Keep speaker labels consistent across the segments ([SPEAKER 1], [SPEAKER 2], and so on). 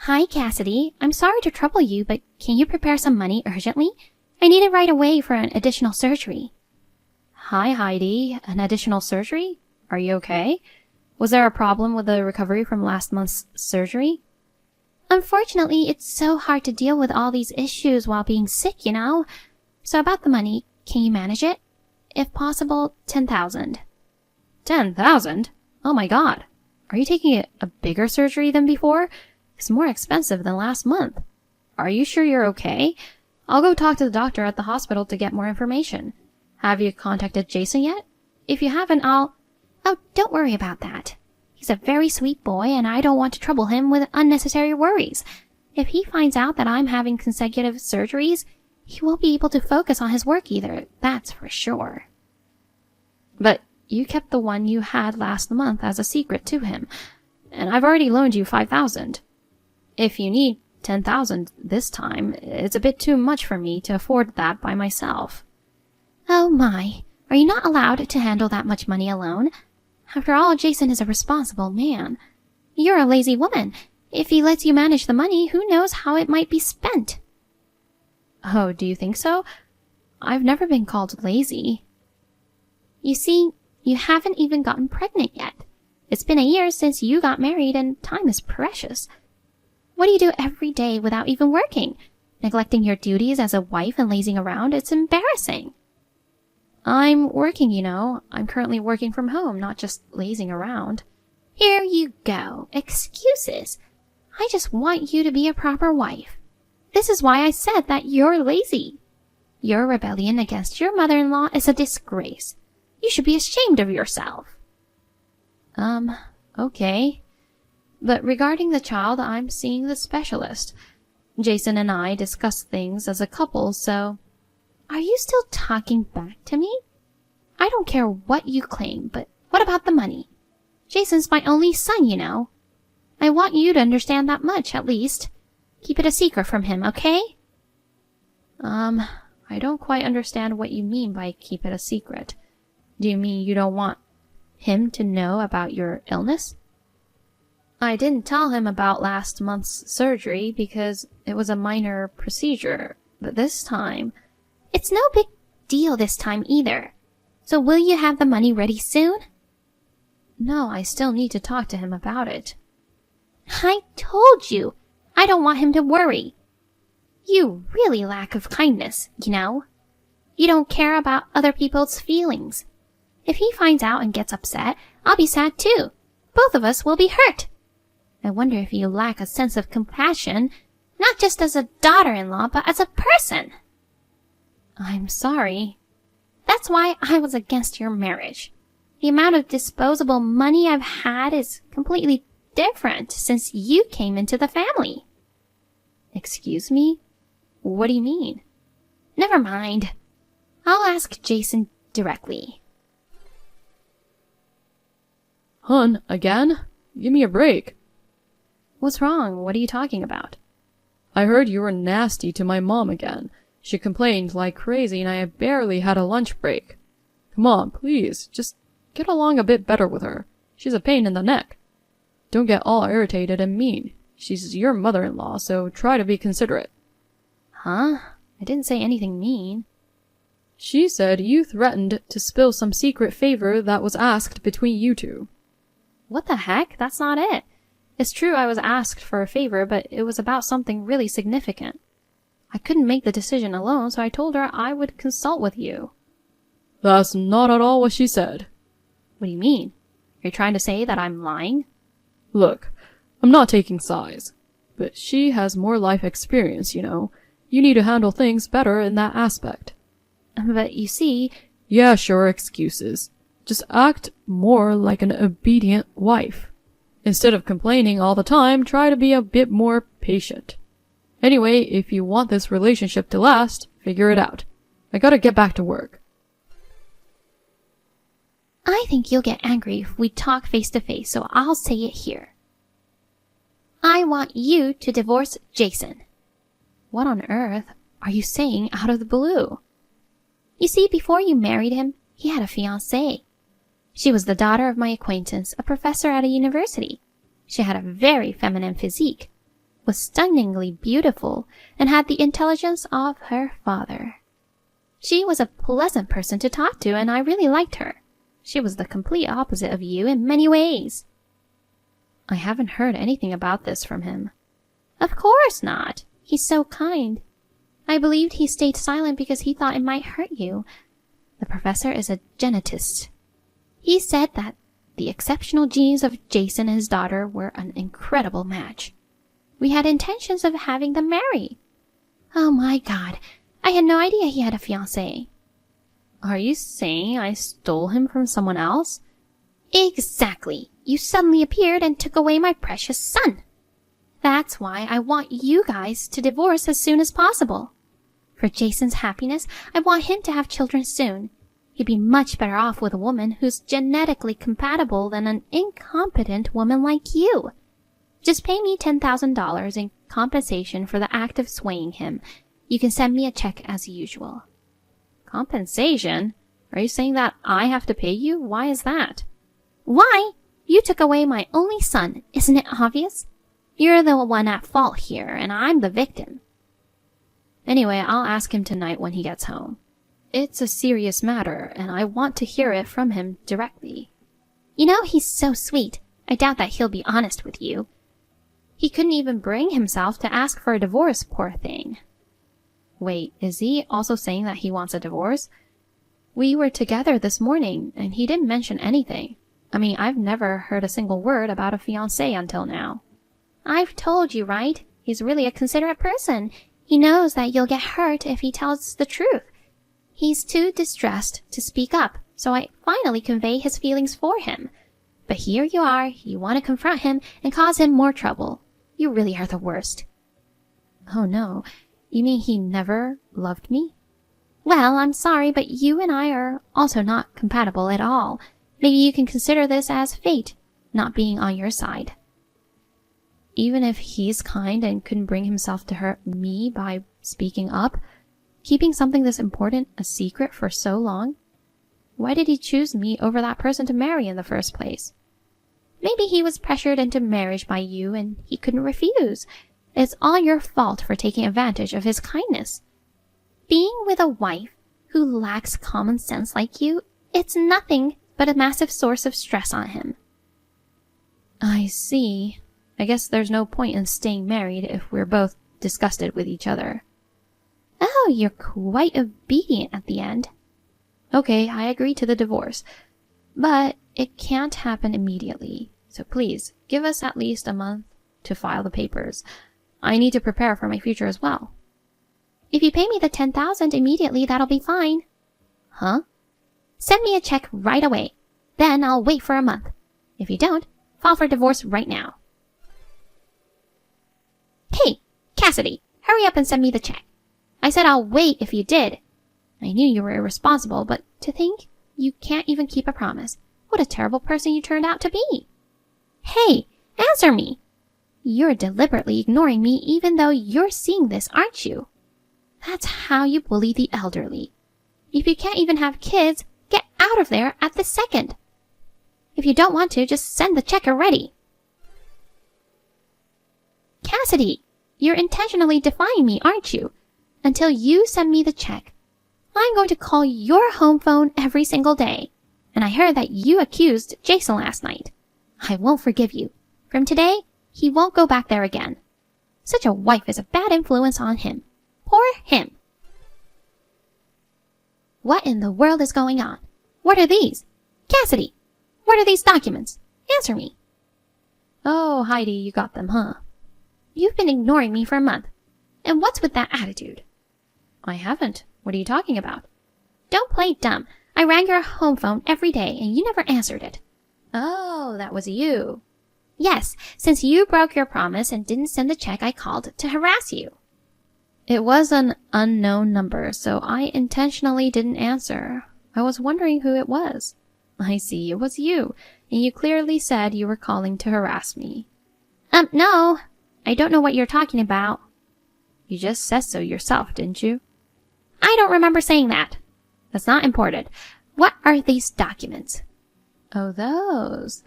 [SPEAKER 1] Hi, Cassidy. I'm sorry to trouble you, but can you prepare some money urgently? I need it right away for an additional surgery.
[SPEAKER 2] Hi, Heidi. An additional surgery? Are you okay? Was there a problem with the recovery from last month's surgery?
[SPEAKER 1] Unfortunately, it's so hard to deal with all these issues while being sick, you know. So about the money, can you manage it? If possible, 10,000.
[SPEAKER 2] 10,000? Oh my god. Are you taking a bigger surgery than before? It's more expensive than last month. Are you sure you're okay? I'll go talk to the doctor at the hospital to get more information. Have you contacted Jason yet? If you haven't,
[SPEAKER 1] Oh, don't worry about that. He's a very sweet boy, and I don't want to trouble him with unnecessary worries. If he finds out that I'm having consecutive surgeries, he won't be able to focus on his work either, that's for sure.
[SPEAKER 2] But you kept the one you had last month as a secret to him, and I've already loaned you 5,000. If you need 10,000 this time, it's a bit too much for me to afford that by myself.
[SPEAKER 1] Oh my, are you not allowed to handle that much money alone? After all, Jason is a responsible man. You're a lazy woman. If he lets you manage the money, who knows how it might be spent?
[SPEAKER 2] Oh, do you think so? I've never been called lazy.
[SPEAKER 1] You see, you haven't even gotten pregnant yet. It's been a year since you got married, and time is precious. What do you do every day without even working? Neglecting your duties as a wife and lazing around, it's embarrassing.
[SPEAKER 2] I'm working, you know. I'm currently working from home, not just lazing around.
[SPEAKER 1] Here you go. Excuses. I just want you to be a proper wife. This is why I said that you're lazy. Your rebellion against your mother-in-law is a disgrace. You should be ashamed of yourself.
[SPEAKER 2] Okay. But regarding the child, I'm seeing the specialist. Jason and I discuss things as a couple, so...
[SPEAKER 1] Are you still talking back to me? I don't care what you claim, but what about the money? Jason's my only son, you know. I want you to understand that much, at least. Keep it a secret from him, okay?
[SPEAKER 2] I don't quite understand what you mean by keep it a secret. Do you mean you don't want him to know about your illness? I didn't tell him about last month's surgery because it was a minor procedure, but this time...
[SPEAKER 1] It's no big deal this time either. So will you have the money ready soon?
[SPEAKER 2] No, I still need to talk to him about it.
[SPEAKER 1] I told you, I don't want him to worry. You really lack of kindness, you know. You don't care about other people's feelings. If he finds out and gets upset, I'll be sad too. Both of us will be hurt. I wonder if you lack a sense of compassion, not just as a daughter-in-law, but as a person.
[SPEAKER 2] I'm sorry.
[SPEAKER 1] That's why I was against your marriage. The amount of disposable money I've had is completely different since you came into the family.
[SPEAKER 2] Excuse me? What do you mean?
[SPEAKER 1] Never mind. I'll ask Jason directly.
[SPEAKER 3] Hun, again? Give me a break.
[SPEAKER 2] What's wrong? What are you talking about?
[SPEAKER 3] I heard you were nasty to my mom again. She complained like crazy and I barely had a lunch break. Come on, please, just get along a bit better with her. She's a pain in the neck. Don't get all irritated and mean. She's your mother-in-law, so try to be considerate.
[SPEAKER 2] Huh? I didn't say anything mean.
[SPEAKER 3] She said you threatened to spill some secret favor that was asked between you two.
[SPEAKER 2] What the heck? That's not it. It's true I was asked for a favor, but it was about something really significant. I couldn't make the decision alone, so I told her I would consult with you.
[SPEAKER 3] That's not at all what she said.
[SPEAKER 2] What do you mean? Are you trying to say that I'm lying?
[SPEAKER 3] Look, I'm not taking sides, but she has more life experience, you know. You need to handle things better in that aspect.
[SPEAKER 2] But you see...
[SPEAKER 3] Yeah, sure, excuses. Just act more like an obedient wife. Instead of complaining all the time, try to be a bit more patient. Anyway, if you want this relationship to last, figure it out. I gotta get back to work.
[SPEAKER 1] I think you'll get angry if we talk face to face, so I'll say it here. I want you to divorce Jason.
[SPEAKER 2] What on earth are you saying out of the blue?
[SPEAKER 1] You see, before you married him, he had a fiancée. She was the daughter of my acquaintance, a professor at a university. She had a very feminine physique. was stunningly beautiful and had the intelligence of her father. She was a pleasant person to talk to, and I really liked her. She was the complete opposite of you in many ways.
[SPEAKER 2] I haven't heard anything about this from him.
[SPEAKER 1] Of course not. He's so kind. I believed he stayed silent because he thought it might hurt you. The professor is a genetist. He said that the exceptional genes of Jason and his daughter were an incredible match. We had intentions of having them marry. Oh my God, I had no idea he had a fiancée.
[SPEAKER 2] Are you saying I stole him from someone else?
[SPEAKER 1] Exactly. You suddenly appeared and took away my precious son. That's why I want you guys to divorce as soon as possible. For Jason's happiness, I want him to have children soon. He'd be much better off with a woman who's genetically compatible than an incompetent woman like you. Just pay me $10,000 in compensation for the act of swaying him. You can send me a check as usual.
[SPEAKER 2] Compensation? Are you saying that I have to pay you? Why is that?
[SPEAKER 1] Why? You took away my only son. Isn't it obvious? You're the one at fault here, and I'm the victim.
[SPEAKER 2] Anyway, I'll ask him tonight when he gets home. It's a serious matter, and I want to hear it from him directly.
[SPEAKER 1] You know, he's so sweet. I doubt that he'll be honest with you.
[SPEAKER 2] He couldn't even bring himself to ask for a divorce, poor thing. Wait, is he also saying that he wants a divorce? We were together this morning, and he didn't mention anything. I mean, I've never heard a single word about a fiancé until now.
[SPEAKER 1] I've told you, right? He's really a considerate person. He knows that you'll get hurt if he tells the truth. He's too distressed to speak up, so I finally convey his feelings for him. But here you are, you want to confront him and cause him more trouble. You really are the worst.
[SPEAKER 2] Oh no, you mean he never loved me?
[SPEAKER 1] Well, I'm sorry, but you and I are also not compatible at all. Maybe you can consider this as fate, not being on your side.
[SPEAKER 2] Even if he's kind and couldn't bring himself to hurt me by speaking up, keeping something this important a secret for so long? Why did he choose me over that person to marry in the first place?
[SPEAKER 1] Maybe he was pressured into marriage by you and he couldn't refuse. It's all your fault for taking advantage of his kindness. Being with a wife who lacks common sense like you, it's nothing but a massive source of stress on him.
[SPEAKER 2] I see. I guess there's no point in staying married if we're both disgusted with each other.
[SPEAKER 1] Oh, you're quite obedient at the end.
[SPEAKER 2] Okay, I agree to the divorce. But it can't happen immediately. So please, give us at least a month to file the papers. I need to prepare for my future as well.
[SPEAKER 1] If you pay me the $10,000 immediately, that'll be fine.
[SPEAKER 2] Huh?
[SPEAKER 1] Send me a check right away. Then I'll wait for a month. If you don't, file for divorce right now. Hey, Cassidy, hurry up and send me the check. I said I'll wait if you did. I knew you were irresponsible, but to think you can't even keep a promise. What a terrible person you turned out to be. Hey, answer me. You're deliberately ignoring me even though you're seeing this, aren't you? That's how you bully the elderly. If you can't even have kids, get out of there at this second. If you don't want to, just send the check already. Cassidy, you're intentionally defying me, aren't you? Until you send me the check, I'm going to call your home phone every single day. And I heard that you accused Jason last night. I won't forgive you. From today, he won't go back there again. Such a wife is a bad influence on him. Poor him. What in the world is going on? What are these? Cassidy, what are these documents? Answer me.
[SPEAKER 2] Oh, Heidi, you got them, huh?
[SPEAKER 1] You've been ignoring me for a month. And what's with that attitude?
[SPEAKER 2] I haven't. What are you talking about?
[SPEAKER 1] Don't play dumb. I rang your home phone every day and you never answered it.
[SPEAKER 2] Oh, that was you.
[SPEAKER 1] Yes, since you broke your promise and didn't send the check, I called to harass you.
[SPEAKER 2] It was an unknown number, so I intentionally didn't answer. I was wondering who it was. I see, it was you, and you clearly said you were calling to harass me.
[SPEAKER 1] No. I don't know what you're talking about.
[SPEAKER 2] You just said so yourself, didn't you?
[SPEAKER 1] I don't remember saying that. That's not important. What are these documents?
[SPEAKER 2] Oh, those.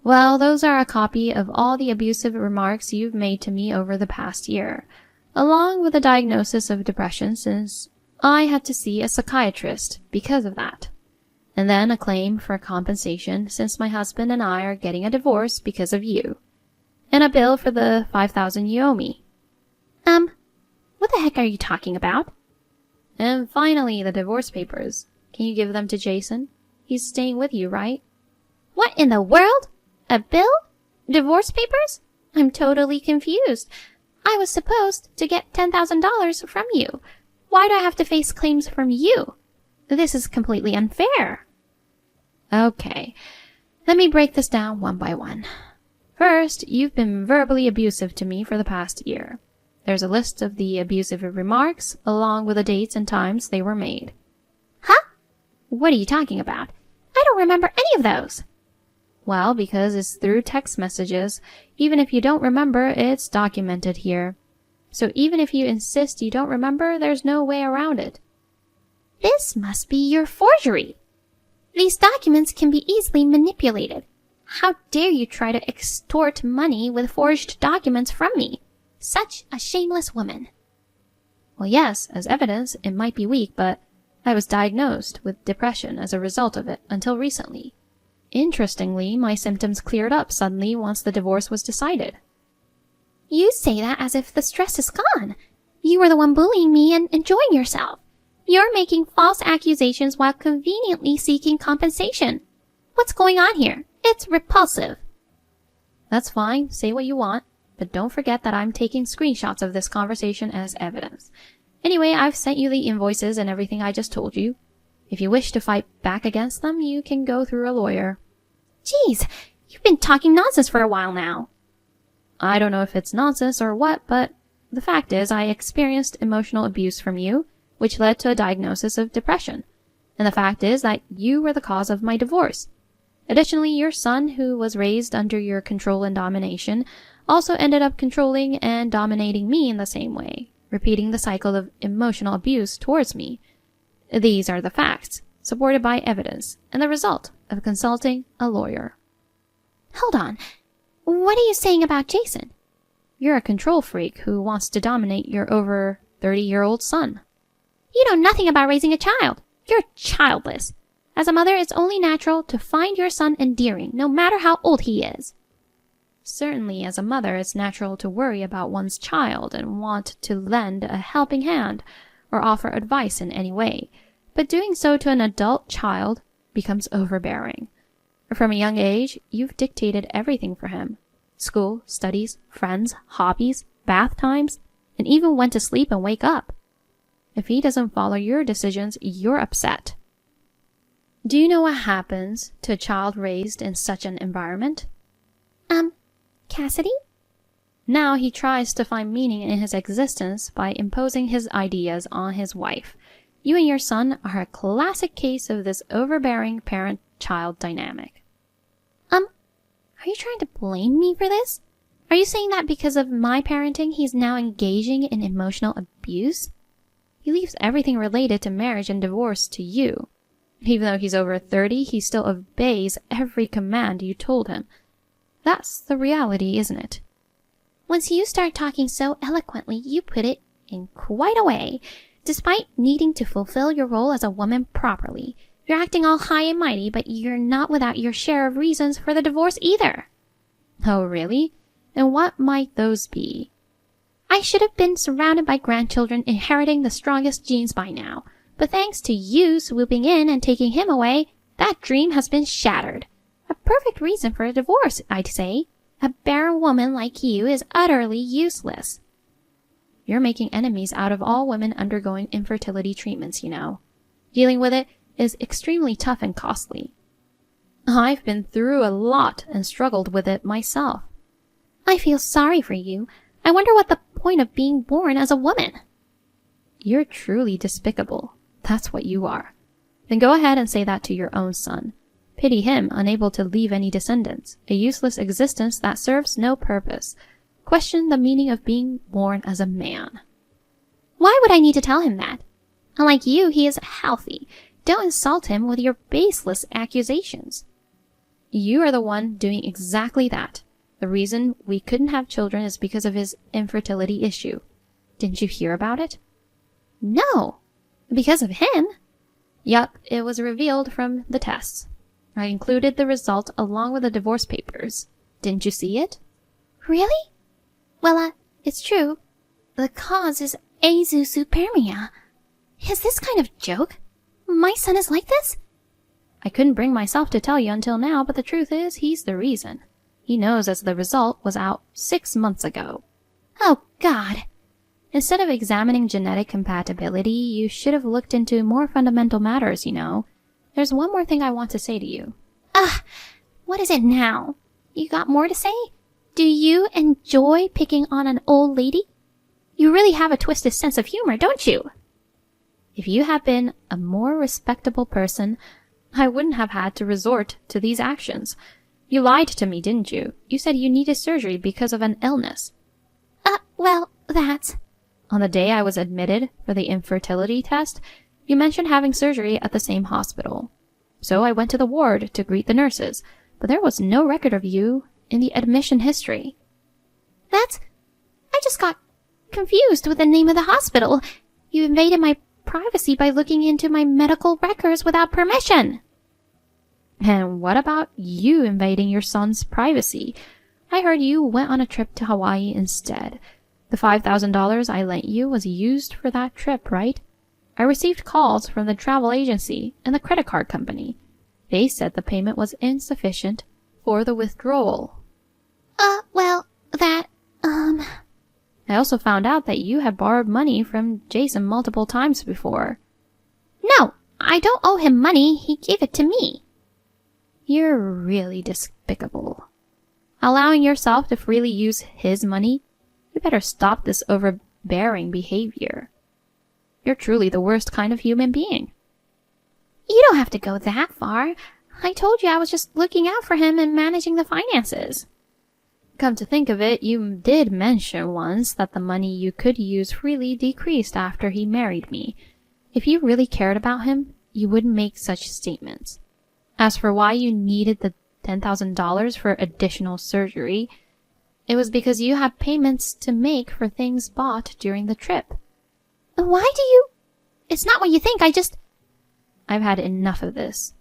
[SPEAKER 2] Well, those are a copy of all the abusive remarks you've made to me over the past year, along with a diagnosis of depression since I had to see a psychiatrist because of that. And then a claim for compensation since my husband and I are getting a divorce because of you. And a bill for the $5,000 you owe me.
[SPEAKER 1] What the heck are you talking about?
[SPEAKER 2] And finally, the divorce papers. Can you give them to Jason? He's staying with you, right?
[SPEAKER 1] What in the world? A bill? Divorce papers? I'm totally confused. I was supposed to get $10,000 from you. Why do I have to face claims from you? This is completely unfair.
[SPEAKER 2] Okay, let me break this down one by one. First, you've been verbally abusive to me for the past year. There's a list of the abusive remarks, along with the dates and times they were made.
[SPEAKER 1] Huh?
[SPEAKER 2] What are you talking about?
[SPEAKER 1] I don't remember any of those.
[SPEAKER 2] Well, because it's through text messages. Even if you don't remember, it's documented here. So even if you insist you don't remember, there's no way around it.
[SPEAKER 1] This must be your forgery. These documents can be easily manipulated. How dare you try to extort money with forged documents from me? Such a shameless woman.
[SPEAKER 2] Well, yes, as evidence, it might be weak, but I was diagnosed with depression as a result of it until recently. Interestingly, my symptoms cleared up suddenly once the divorce was decided.
[SPEAKER 1] You say that as if the stress is gone. You were the one bullying me and enjoying yourself. You're making false accusations while conveniently seeking compensation. What's going on here? It's repulsive.
[SPEAKER 2] That's fine, say what you want, but don't forget that I'm taking screenshots of this conversation as evidence. Anyway, I've sent you the invoices and everything I just told you. If you wish to fight back against them, you can go through a lawyer.
[SPEAKER 1] Geez, you've been talking nonsense for a while now.
[SPEAKER 2] I don't know if it's nonsense or what, but the fact is I experienced emotional abuse from you, which led to a diagnosis of depression. And the fact is that you were the cause of my divorce. Additionally, your son, who was raised under your control and domination, also ended up controlling and dominating me in the same way, repeating the cycle of emotional abuse towards me. These are the facts, supported by evidence, and the result of consulting a lawyer.
[SPEAKER 1] Hold on. What are you saying about Jason?
[SPEAKER 2] You're a control freak who wants to dominate your over 30-year-old son.
[SPEAKER 1] You know nothing about raising a child. You're childless. As a mother, it's only natural to find your son endearing, no matter how old he is.
[SPEAKER 2] Certainly, as a mother, it's natural to worry about one's child and want to lend a helping hand or offer advice in any way, but doing so to an adult child becomes overbearing. From a young age, you've dictated everything for him. School, studies, friends, hobbies, bath times, and even when to sleep and wake up. If he doesn't follow your decisions, you're upset. Do you know what happens to a child raised in such an environment?
[SPEAKER 1] Cassidy?
[SPEAKER 2] Now he tries to find meaning in his existence by imposing his ideas on his wife. You and your son are a classic case of this overbearing parent-child dynamic.
[SPEAKER 1] Are you trying to blame me for this? Are you saying that because of my parenting, he's now engaging in emotional abuse?
[SPEAKER 2] He leaves everything related to marriage and divorce to you. Even though he's over 30, he still obeys every command you told him. That's the reality, isn't it?
[SPEAKER 1] Once you start talking so eloquently, you put it in quite a way. Despite needing to fulfill your role as a woman properly, you're acting all high and mighty, but you're not without your share of reasons for the divorce either.
[SPEAKER 2] Oh, really? And what might those be?
[SPEAKER 1] I should have been surrounded by grandchildren inheriting the strongest genes by now. But thanks to you swooping in and taking him away, that dream has been shattered. A perfect reason for a divorce, I'd say. A barren woman like you is utterly useless.
[SPEAKER 2] You're making enemies out of all women undergoing infertility treatments, you know. Dealing with it is extremely tough and costly. I've been through a lot and struggled with it myself.
[SPEAKER 1] I feel sorry for you. I wonder what the point of being born as a woman.
[SPEAKER 2] You're truly despicable. That's what you are. Then go ahead and say that to your own son. Pity him, unable to leave any descendants, a useless existence that serves no purpose. Question the meaning of being born as a man.
[SPEAKER 1] Why would I need to tell him that? Unlike you, he is healthy. Don't insult him with your baseless accusations.
[SPEAKER 2] You are the one doing exactly that. The reason we couldn't have children is because of his infertility issue. Didn't you hear about it?
[SPEAKER 1] No. Because of him?
[SPEAKER 2] Yup, it was revealed from the tests. I included the result along with the divorce papers. Didn't you see it?
[SPEAKER 1] Really? Well, it's true. The cause is azoospermia. Is this kind of joke? My son is like this?
[SPEAKER 2] I couldn't bring myself to tell you until now, but the truth is, he's the reason. He knows as the result was out 6 months ago.
[SPEAKER 1] Oh, God.
[SPEAKER 2] Instead of examining genetic compatibility, you should have looked into more fundamental matters, you know. There's one more thing I want to say to you.
[SPEAKER 1] What is it now? You got more to say? Do you enjoy picking on an old lady? You really have a twisted sense of humor, don't you?
[SPEAKER 2] If you had been a more respectable person, I wouldn't have had to resort to these actions. You lied to me, didn't you? You said you needed surgery because of an illness.
[SPEAKER 1] Well, that's...
[SPEAKER 2] On the day I was admitted for the infertility test, you mentioned having surgery at the same hospital. So I went to the ward to greet the nurses, but there was no record of you in the admission history.
[SPEAKER 1] I just got confused with the name of the hospital. You invaded my privacy by looking into my medical records without permission.
[SPEAKER 2] And what about you invading your son's privacy? I heard you went on a trip to Hawaii instead. The $5,000 I lent you was used for that trip, right? I received calls from the travel agency and the credit card company. They said the payment was insufficient for the withdrawal.
[SPEAKER 1] Well, that,
[SPEAKER 2] I also found out that you had borrowed money from Jason multiple times before.
[SPEAKER 1] No, I don't owe him money. He gave it to me.
[SPEAKER 2] You're really despicable. Allowing yourself to freely use his money? You better stop this overbearing behavior. You're truly the worst kind of human being.
[SPEAKER 1] You don't have to go that far. I told you I was just looking out for him and managing the finances.
[SPEAKER 2] Come to think of it, you did mention once that the money you could use freely decreased after he married me. If you really cared about him, you wouldn't make such statements. As for why you needed the $10,000 for additional surgery, it was because you had payments to make for things bought during the trip.
[SPEAKER 1] Why do you... It's not what you think,
[SPEAKER 2] I've had enough of this.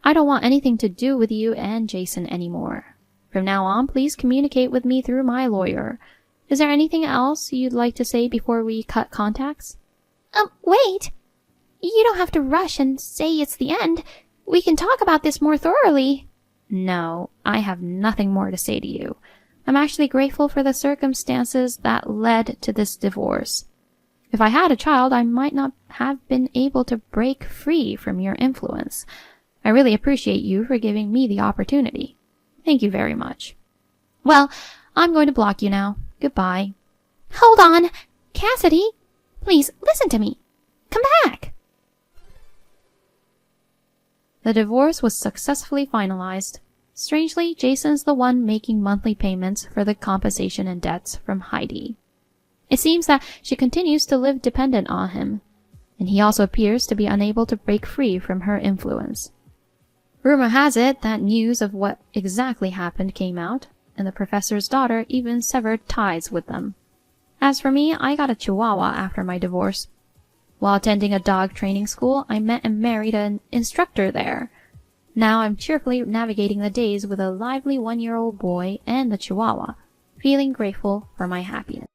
[SPEAKER 2] I don't want anything to do with you and Jason anymore. From now on, please communicate with me through my lawyer. Is there anything else you'd like to say before we cut contacts?
[SPEAKER 1] Wait. You don't have to rush and say it's the end. We can talk about this more thoroughly.
[SPEAKER 2] No, I have nothing more to say to you. I'm actually grateful for the circumstances that led to this divorce. If I had a child, I might not have been able to break free from your influence. I really appreciate you for giving me the opportunity. Thank you very much. Well, I'm going to block you now. Goodbye.
[SPEAKER 1] Hold on. Cassidy, please listen to me. Come back.
[SPEAKER 2] The divorce was successfully finalized. Strangely, Jason's the one making monthly payments for the compensation and debts from Heidi. It seems that she continues to live dependent on him, and he also appears to be unable to break free from her influence. Rumor has it that news of what exactly happened came out, and the professor's daughter even severed ties with them. As for me, I got a chihuahua after my divorce. While attending a dog training school, I met and married an instructor there. Now I'm cheerfully navigating the days with a lively 1-year-old boy and the chihuahua, feeling grateful for my happiness.